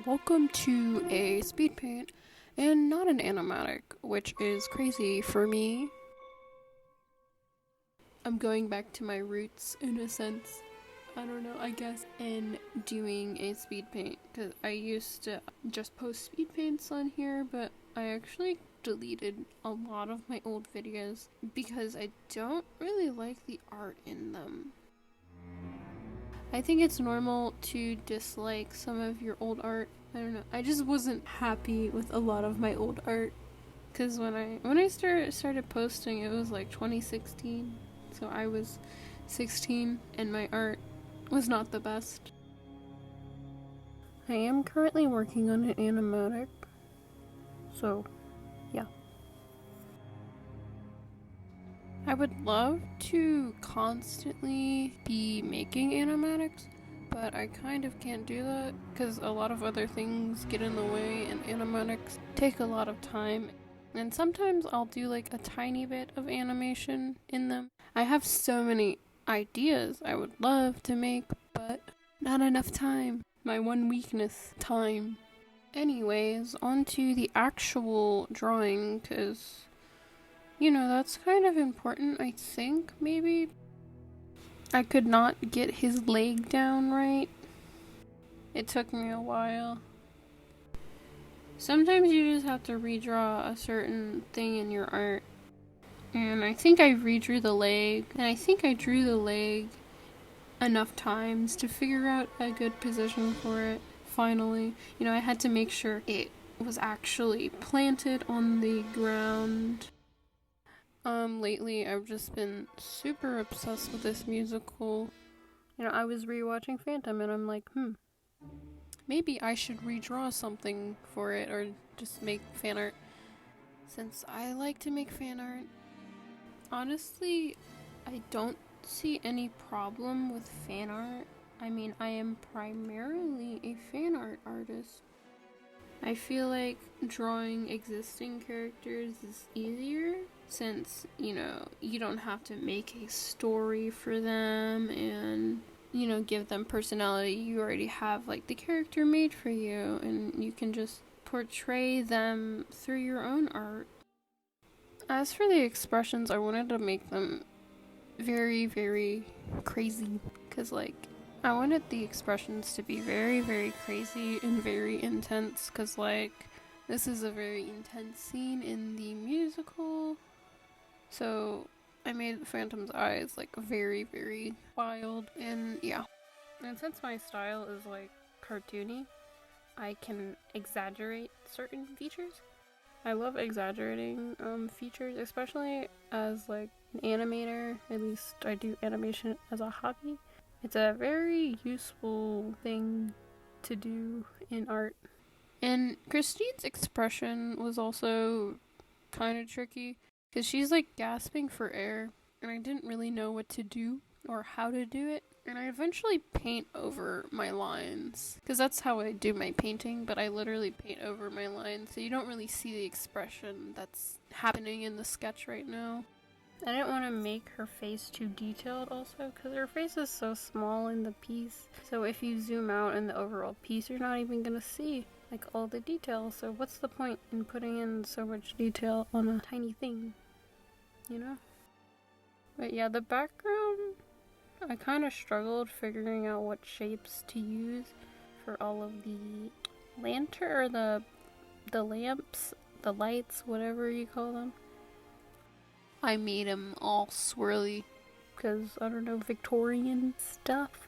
Welcome to a speed paint and not an animatic, which is crazy for me. I'm going back to my roots in a sense. I don't know, I guess, in doing a speed paint, because I used to just post speed paints on here, but I actually deleted a lot of my old videos because I don't really like the art in them. I think it's normal to dislike some of your old art. I don't know. I just wasn't happy with a lot of my old art because when I started posting, it was like 2016, so I was 16, and my art was not the best. I am currently working on an animatic, so yeah. I would love to constantly be making animatics, but I kind of can't do that because a lot of other things get in the way, and animatics take a lot of time. And sometimes I'll do like a tiny bit of animation in them. I have so many ideas I would love to make, but not enough time. My one weakness, time. Anyways, on to the actual drawing, because that's kind of important, I think, maybe. I could not get his leg down right. It took me a while. Sometimes you just have to redraw a certain thing in your art. And I think I redrew the leg, and I think I drew the leg enough times to figure out a good position for it, finally. I had to make sure it was actually planted on the ground. Lately I've just been super obsessed with this musical. I was rewatching Phantom and I'm like, maybe I should redraw something for it or just make fan art, since I like to make fan art. Honestly, I don't see any problem with fan art. I mean, I am primarily a fan art artist. I feel like drawing existing characters is easier since, you don't have to make a story for them and, give them personality. You already have, like, the character made for you, and you can just portray them through your own art. As for the expressions, I wanted to make them very, very crazy, because, like, I wanted the expressions to be very, very crazy and very intense, because, like, this is a very intense scene in the musical. So I made Phantom's eyes, like, very, very wild, and yeah. And since my style is, like, cartoony, I can exaggerate certain features. I love exaggerating features, especially as, like, an animator. At least I do animation as a hobby. It's a very useful thing to do in art. And Christine's expression was also kind of tricky, because she's, like, gasping for air, and I didn't really know what to do or how to do it. And I eventually paint over my lines, because that's how I do my painting, but I literally paint over my lines, so you don't really see the expression that's happening in the sketch right now. I didn't want to make her face too detailed also, because her face is so small in the piece, so if you zoom out in the overall piece, you're not even going to see, like, all the details, so what's the point in putting in so much detail on a tiny thing, But yeah, the background, I kind of struggled figuring out what shapes to use for all of the lantern, or the lamps, the lights, whatever you call them. I made them all swirly because, I don't know, Victorian stuff.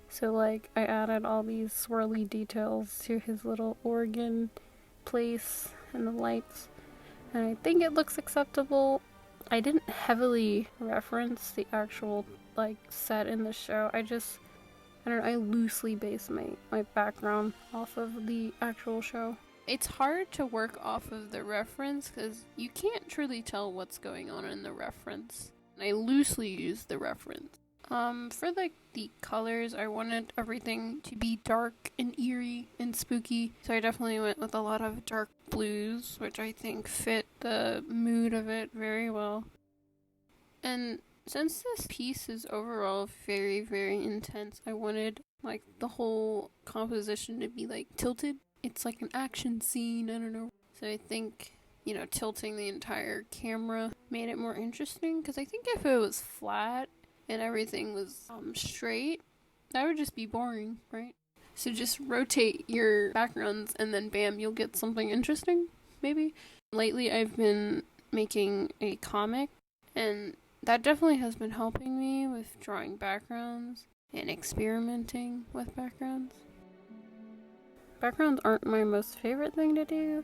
So, like, I added all these swirly details to his little organ place and the lights, and I think it looks acceptable. I didn't heavily reference the actual, like, set in the show. I don't know, I loosely based my background off of the actual show. It's hard to work off of the reference because you can't truly tell what's going on in the reference. And I loosely used the reference. For, like, the colors, I wanted everything to be dark and eerie and spooky, so I definitely went with a lot of dark blues, which I think fit the mood of it very well. And Since this piece is overall very, very intense, I wanted like the whole composition to be like tilted. It's like an action scene, I don't know. So I think, you know, tilting the entire camera made it more interesting, because I think if it was flat and everything was straight, that would just be boring, right? So just rotate your backgrounds and then bam, you'll get something interesting, maybe. Lately I've been making a comic, and that definitely has been helping me with drawing backgrounds and experimenting with backgrounds. Backgrounds aren't my most favorite thing to do,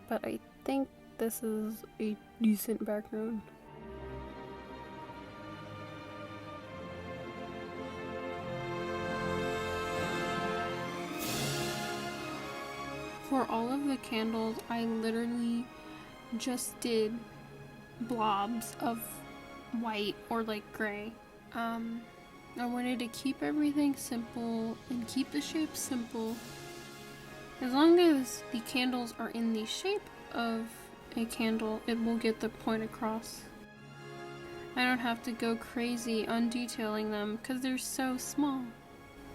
but I think this is a decent background. For all of the candles, I literally just did blobs of white or like gray. I wanted to keep everything simple and keep the shape simple. As long as the candles are in the shape of a candle, it will get the point across. I don't have to go crazy on detailing them because they're so small.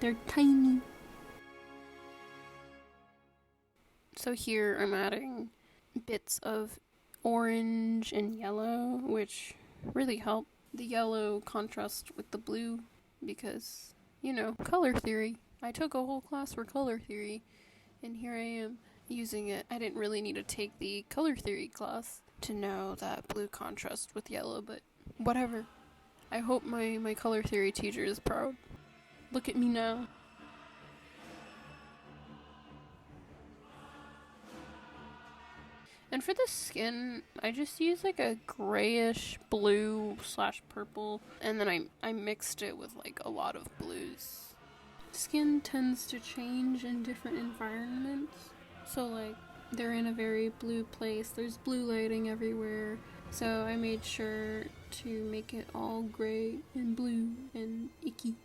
They're tiny. So here I'm adding bits of orange and yellow, which really help the yellow contrast with the blue because, you know, color theory. I took a whole class for color theory, and here I am using it. I didn't really need to take the color theory class to know that blue contrasts with yellow, but whatever. I hope my color theory teacher is proud. Look at me now. And for the skin, I just used like a grayish blue / purple, and then I mixed it with like a lot of blues. Skin tends to change in different environments, so like they're in a very blue place, there's blue lighting everywhere, so I made sure to make it all gray and blue and icky.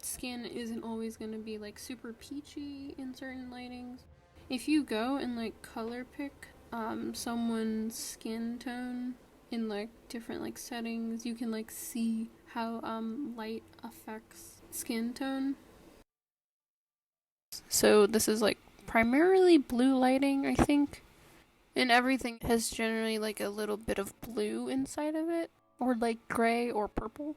Skin isn't always going to be like super peachy in certain lightings. If you go and like color pick someone's skin tone in like different like settings, you can like see how light affects skin tone. So this is like primarily blue lighting, I think, and everything has generally like a little bit of blue inside of it, or like gray or purple.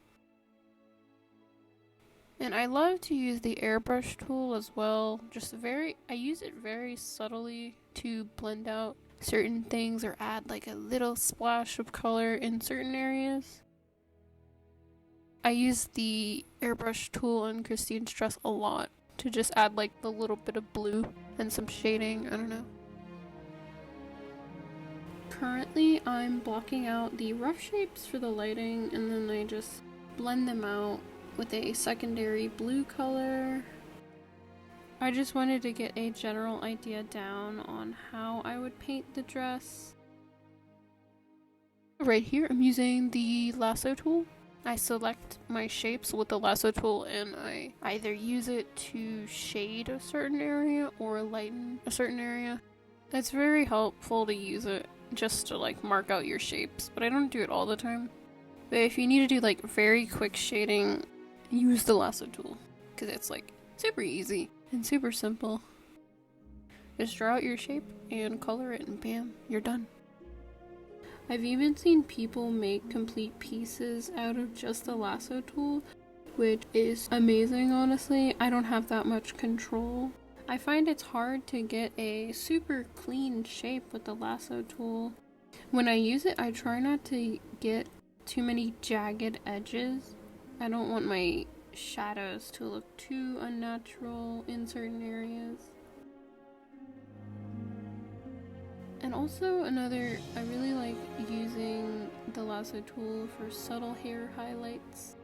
And I love to use the airbrush tool as well. I use it very subtly to blend out certain things or add like a little splash of color in certain areas. I use the airbrush tool on Christine's dress a lot to just add like the little bit of blue and some shading, I don't know. Currently I'm blocking out the rough shapes for the lighting, and then I just blend them out with a secondary blue color. I just wanted to get a general idea down on how I would paint the dress. Right here I'm using the lasso tool. I select my shapes with the lasso tool and I either use it to shade a certain area or lighten a certain area. It's very helpful to use it just to like mark out your shapes, but I don't do it all the time. But if you need to do like very quick shading, use the lasso tool because it's like super easy and super simple. Just draw out your shape and color it and bam, you're done. I've even seen people make complete pieces out of just the lasso tool, which is amazing, honestly. I don't have that much control. I find it's hard to get a super clean shape with the lasso tool. When I use it, I try not to get too many jagged edges. I don't want my shadows to look too unnatural in certain areas. And also I really like using the lasso tool for subtle hair highlights.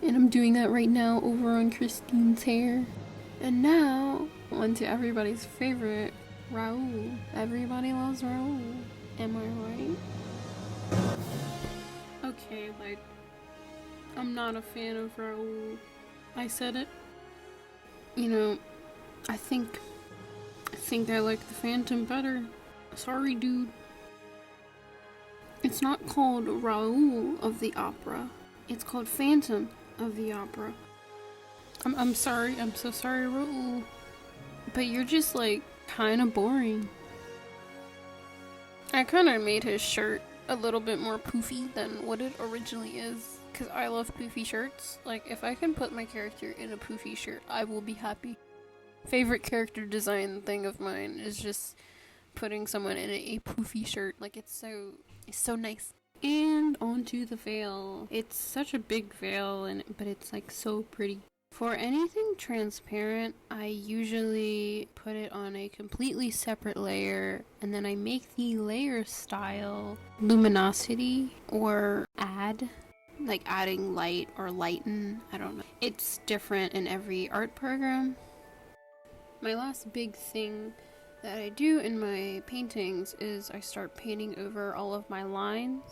And I'm doing that right now over on Christine's hair. And now, on to everybody's favorite, Raul. Everybody loves Raul. Am I right? Okay, like, I'm not a fan of Raul. I said it. You know, I think I like the Phantom better. Sorry, dude. It's not called Raoul of the Opera. It's called Phantom of the Opera. I'm sorry, I'm so sorry, Raoul. But you're just like kinda boring. I kinda made his shirt a little bit more poofy than what it originally is. Because I love poofy shirts. Like, if I can put my character in a poofy shirt, I will be happy. Favorite character design thing of mine is just putting someone in a poofy shirt. Like, it's so nice. And onto the veil. It's such a big veil, but it's like so pretty. For anything transparent, I usually put it on a completely separate layer, and then I make the layer style luminosity or add, like adding light or lighten, I don't know. It's different in every art program. My last big thing that I do in my paintings is I start painting over all of my lines.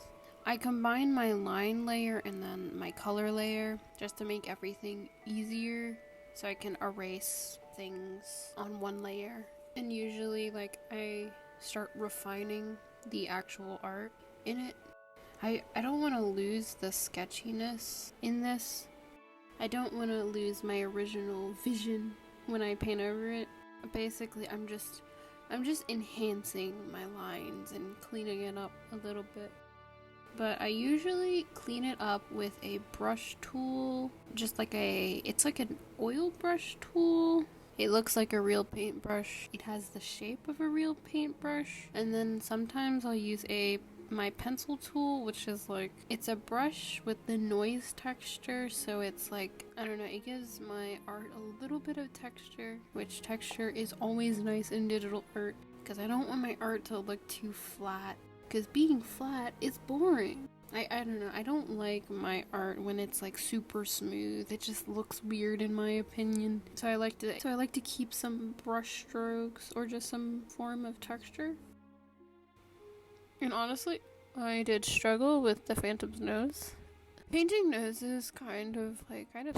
I combine my line layer and then my color layer just to make everything easier so I can erase things on one layer. And usually like I start refining the actual art in it. I don't want to lose the sketchiness in this. I don't want to lose my original vision when I paint over it. Basically I'm just enhancing my lines and cleaning it up a little bit. But I usually clean it up with a brush tool, it's like an oil brush tool. It looks like a real paintbrush. It has the shape of a real paintbrush. And then sometimes I'll use my pencil tool, which is like, it's a brush with the noise texture, so it's like, I don't know, it gives my art a little bit of texture, which texture is always nice in digital art, because I don't want my art to look too flat. Because being flat is boring. I don't know, I don't like my art when it's like super smooth. It just looks weird in my opinion. So I like to keep some brush strokes or just some form of texture. And honestly, I did struggle with the Phantom's nose. Painting noses kind of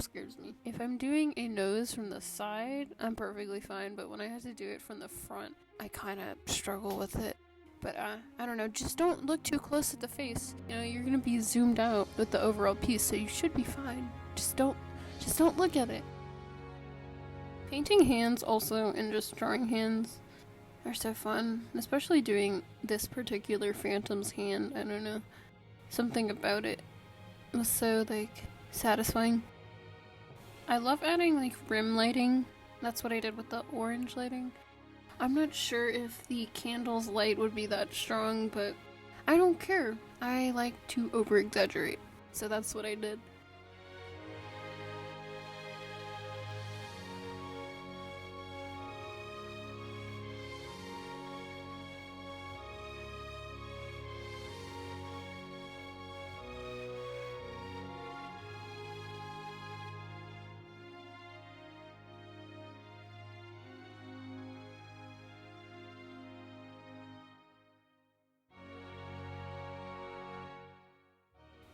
scares me. If I'm doing a nose from the side, I'm perfectly fine, but when I have to do it from the front, I kind of struggle with it. But I don't know, just don't look too close at the face. You know, you're gonna be zoomed out with the overall piece, so you should be fine. Just don't look at it. Painting hands also, and just drawing hands, are so fun. Especially doing this particular Phantom's hand, I don't know. Something about it was so, like, satisfying. I love adding, like, rim lighting. That's what I did with the orange lighting. I'm not sure if the candle's light would be that strong, but I don't care. I like to over-exaggerate, so that's what I did.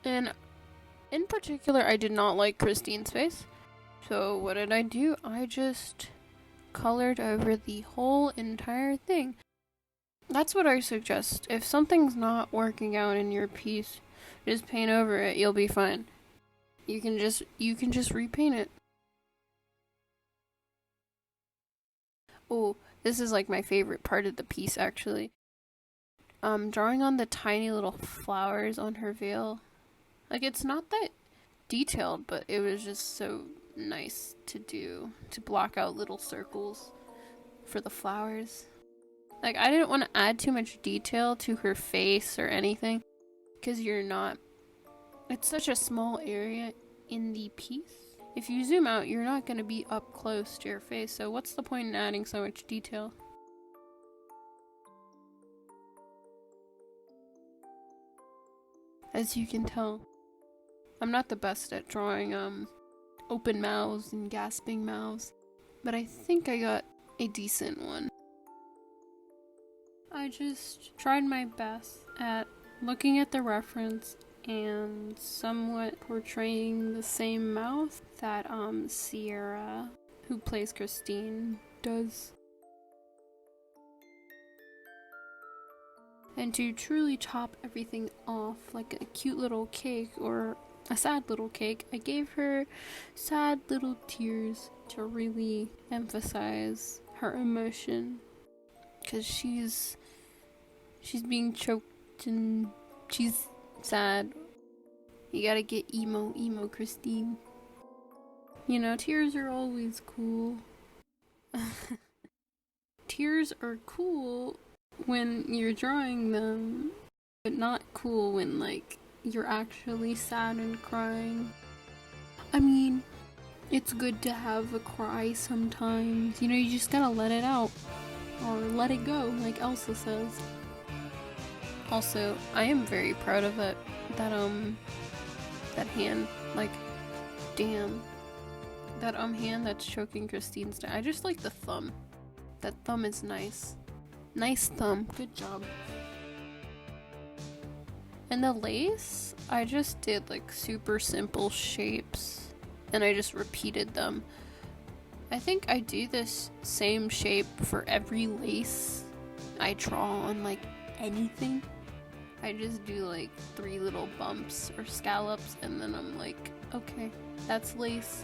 And in particular, I did not like Christine's face. So what did I do? I just colored over the whole entire thing. That's what I suggest. If something's not working out in your piece, just paint over it. You'll be fine. You can just repaint it. Oh, this is like my favorite part of the piece actually. Drawing on the tiny little flowers on her veil. Like, it's not that detailed, but it was just so nice to do, to block out little circles for the flowers. Like, I didn't want to add too much detail to her face or anything, because it's such a small area in the piece. If you zoom out, you're not going to be up close to your face, so what's the point in adding so much detail? As you can tell, I'm not the best at drawing open mouths and gasping mouths, but I think I got a decent one. I just tried my best at looking at the reference and somewhat portraying the same mouth that Sierra, who plays Christine, does. And to truly top everything off like a cute little cake or a sad little cake. I gave her sad little tears to really emphasize her emotion, because she's being choked and she's sad. You gotta get emo Christine. You know, tears are always cool. Tears are cool when you're drawing them, but not cool when, like, you're actually sad and crying. I mean, it's good to have a cry sometimes. You know, you just gotta let it out. Or let it go, like Elsa says. Also, I am very proud of that hand. Like, damn. That hand that's choking Christine's down. I just like the thumb. That thumb is nice. Nice thumb. Good job. And the lace, I just did like super simple shapes and I just repeated them. I think I do this same shape for every lace I draw on like anything. I just do like 3 little bumps or scallops and then I'm like, okay, that's lace.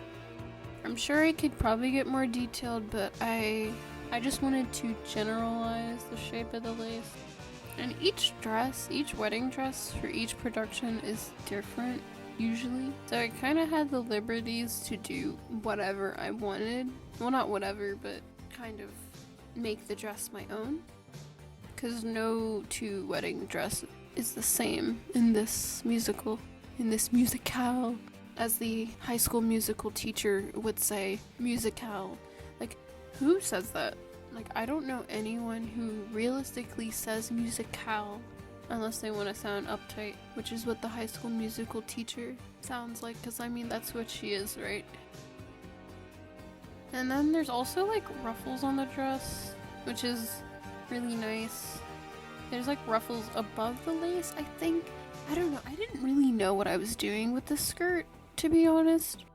I'm sure I could probably get more detailed, but I just wanted to generalize the shape of the lace. And each wedding dress for each production is different, usually. So I kind of had the liberties to do whatever I wanted. Well, not whatever, but kind of make the dress my own. Because no 2 wedding dress is the same in this musicale. As the High School Musical teacher would say, musicale. Like, who says that? Like, I don't know anyone who realistically says musicale unless they want to sound uptight, which is what the High School Musical teacher sounds like, because I mean, that's what she is, right? And then there's also like ruffles on the dress, which is really nice. There's like ruffles above the lace, I think. I don't know, I didn't really know what I was doing with the skirt, to be honest.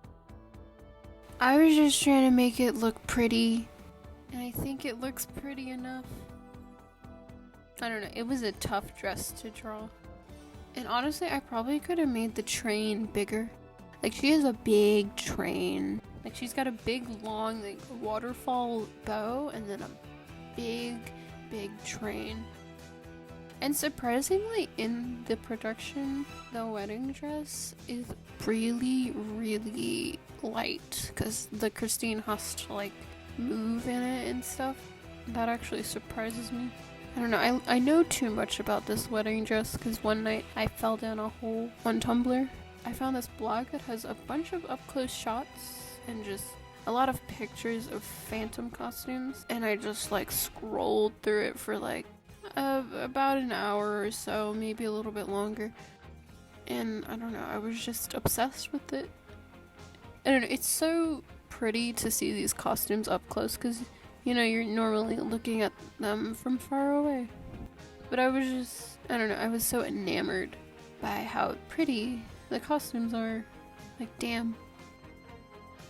I was just trying to make it look pretty, and I think it looks pretty enough. I don't know, it was a tough dress to draw. And honestly, I probably could have made the train bigger. Like, she has a big train. Like, she's got a big, long, like, waterfall bow, and then a big, big train. And surprisingly, in the production, the wedding dress is really, really light, because the Christine has to, like, move in it and stuff. That actually surprises me. I don't know, I know too much about this wedding dress, because one night I fell down a hole on Tumblr. I found this blog that has a bunch of up-close shots and just a lot of pictures of phantom costumes, and I just like scrolled through it for like about an hour or so, maybe a little bit longer, and I don't know, I was just obsessed with it. I don't know, it's so pretty to see these costumes up close, because you know, you're normally looking at them from far away. But I was just, I don't know, I was so enamored by how pretty the costumes are. Like, damn.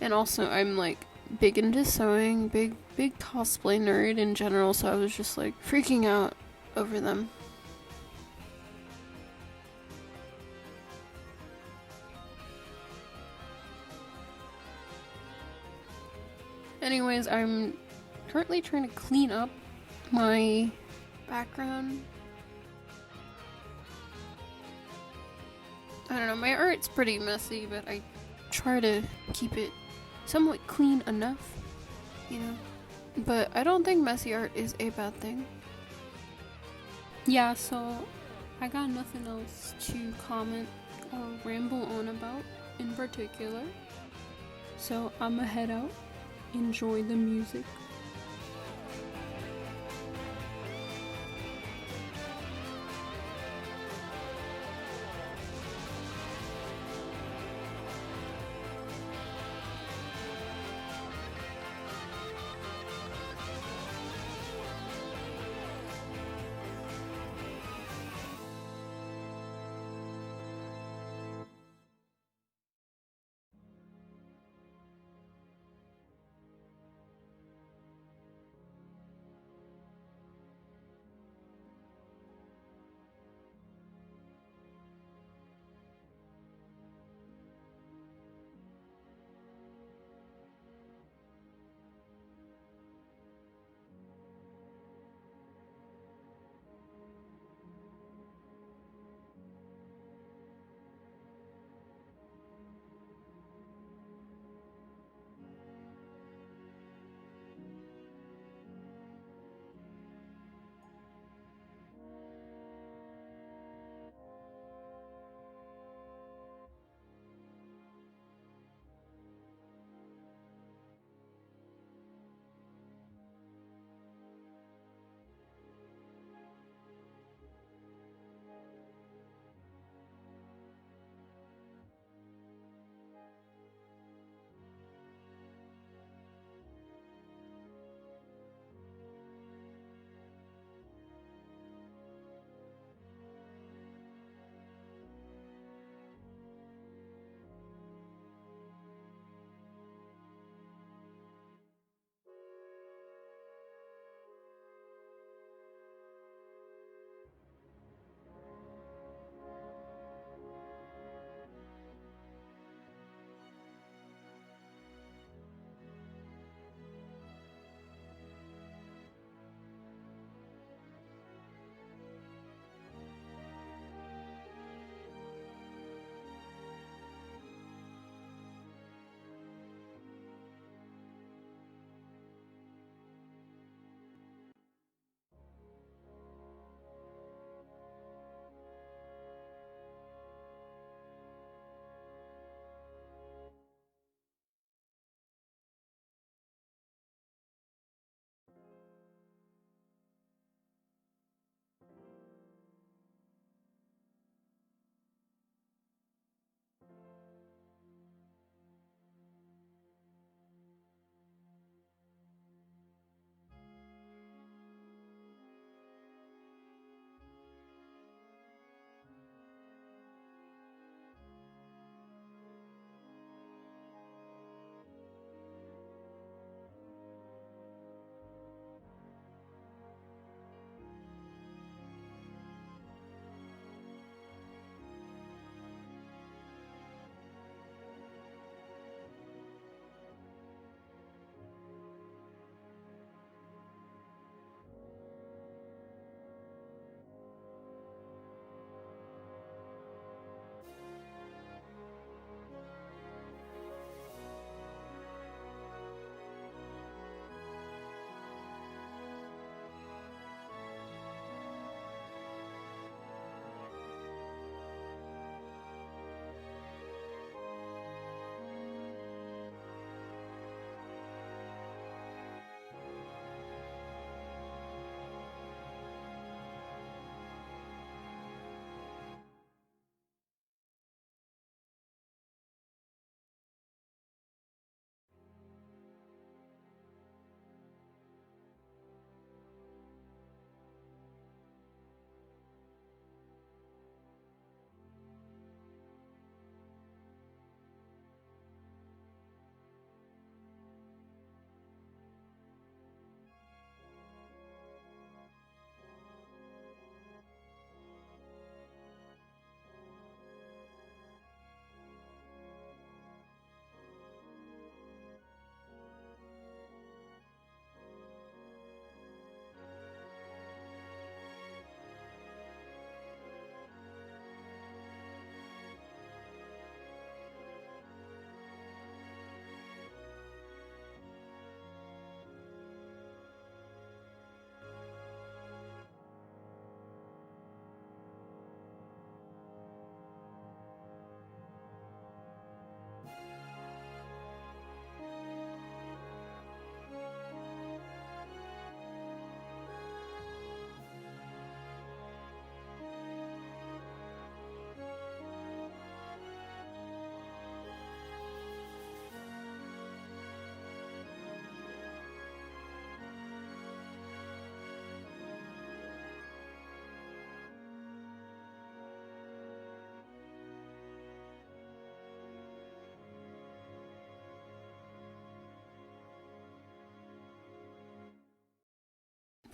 And also, I'm like big into sewing, big cosplay nerd in general, so I was just like freaking out over them. Anyways, I'm currently trying to clean up my background. I don't know, my art's pretty messy, but I try to keep it somewhat clean enough, you know? But I don't think messy art is a bad thing. Yeah, so I got nothing else to comment or ramble on about in particular. So I'ma head out, enjoy the music.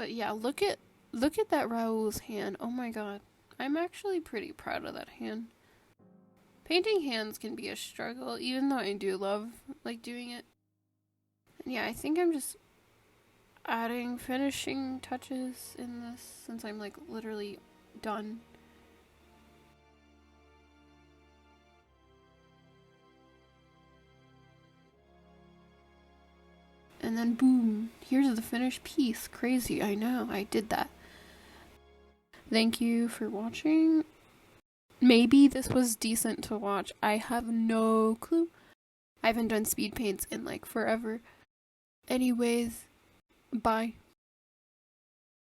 But yeah, look at that Raoul's hand. Oh my god. I'm actually pretty proud of that hand. Painting hands can be a struggle, even though I do love like doing it. And yeah, I think I'm just adding finishing touches in this since I'm like literally done. And then boom, here's the finished piece. Crazy, I know, I did that. Thank you for watching. Maybe this was decent to watch. I have no clue. I haven't done speed paints in like forever. Anyways, bye.